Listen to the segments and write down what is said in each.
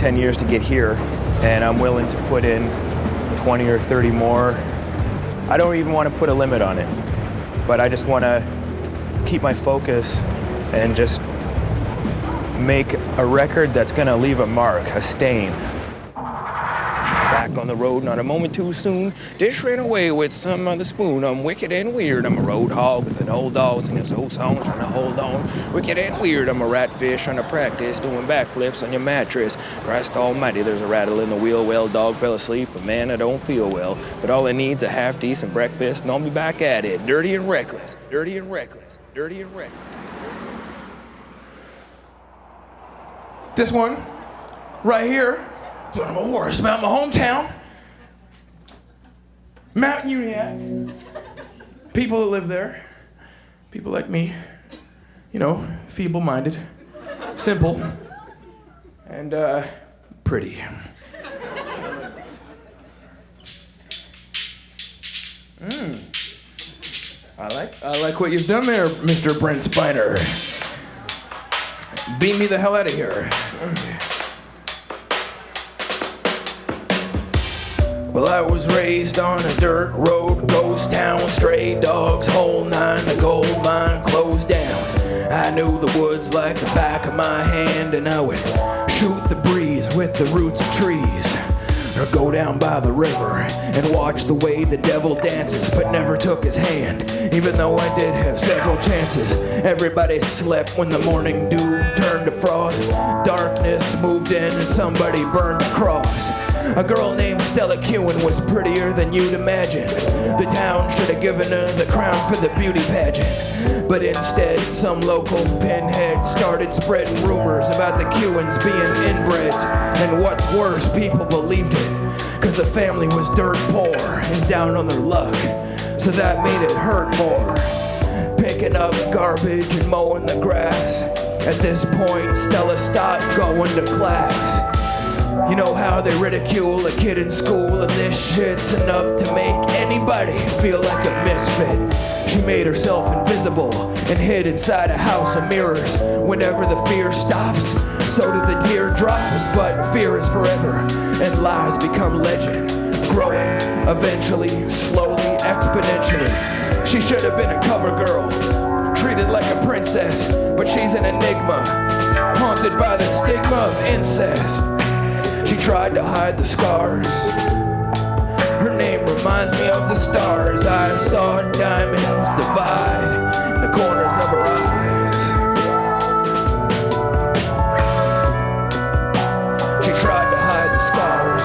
10 years to get here, and I'm willing to put in 20 or 30 more. I don't even want to put a limit on it, but I just want to keep my focus and just make a record that's going to leave a mark, a stain. Back on the road, not a moment too soon. Dish ran away with some of the spoon. I'm wicked and weird. I'm a road hog with an old dog singing his old song, trying to hold on. Wicked and weird. I'm a ratfish trying to practice doing backflips on your mattress. Christ almighty, there's a rattle in the wheel. Well, dog fell asleep, but man, I don't feel well. But all it needs a half-decent breakfast, and I'll be back at it. Dirty and reckless. Dirty and reckless. Dirty and reckless. This one, right here, is one of my horse about my hometown, Mountain Uniac. People that live there, people like me, you know, feeble-minded, simple, and pretty. I like what you've done there, Mr. Brent Spiner. Beam me the hell out of here. Well, I was raised on a dirt road, ghost town, stray dogs, whole nine, the gold mine closed down. I knew the woods like the back of my hand, and I would shoot the breeze with the roots of trees, or go down by the river and watch the way the devil dances, but never took his hand, even though I did have several chances. Everybody slept when the morning dew turned to frost. Darkness moved in and somebody burned the cross. A girl named Stella was prettier than you'd imagine. The town should have given her the crown for the beauty pageant, but instead some local pinhead started spreading rumors about the Cewans being inbreds. And what's worse, people believed it, cause the family was dirt poor and down on their luck, so that made it hurt more. Picking up garbage and mowing the grass. At this point, Stella stopped going to class. You know how they ridicule a kid in school, and this shit's enough to make anybody feel like a misfit. She made herself invisible and hid inside a house of mirrors. Whenever the fear stops, so do the teardrops. But fear is forever, and lies become legend, growing, eventually, slowly, exponentially. She should have been a cover girl, treated like a princess, but she's an enigma, haunted by the stigma of incest. She tried to hide the scars. Her name reminds me of the stars. I saw diamonds divide in the corners of her eyes. She tried to hide the scars.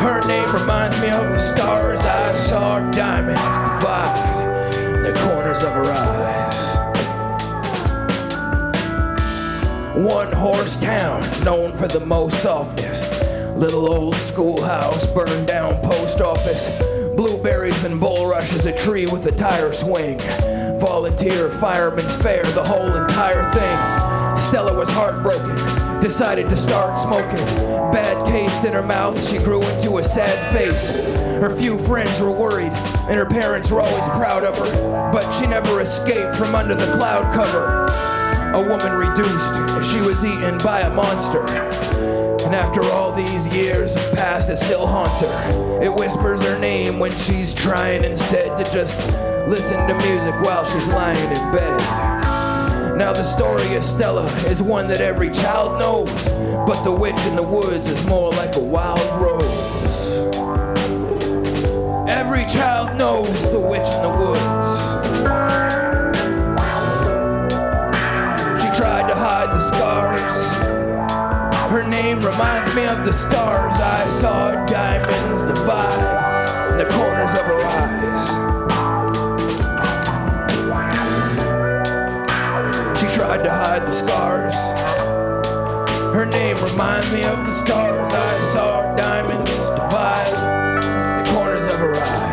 Her name reminds me of the stars. I saw diamonds divide in the corners of her eyes. One horse town, known for the most softness. Little old schoolhouse, burned down post office. Blueberries and bulrushes, a tree with a tire swing. Volunteer fireman's fair, the whole entire thing. Stella was heartbroken, decided to start smoking. Bad taste in her mouth, she grew into a sad face. Her few friends were worried, and her parents were always proud of her. But she never escaped from under the cloud cover. A woman reduced, she was eaten by a monster. And after all these years of past, it still haunts her. It whispers her name when she's trying instead to just listen to music while she's lying in bed. Now the story of Stella is one that every child knows, but the witch in the woods is more like a wild rose. Every child knows the witch in the woods. Tried to hide the scars. Her name reminds me of the stars. I saw diamonds divide in the corners of her eyes. She tried to hide the scars. Her name reminds me of the stars. I saw diamonds divide in the corners of her eyes.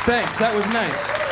Thanks, that was nice.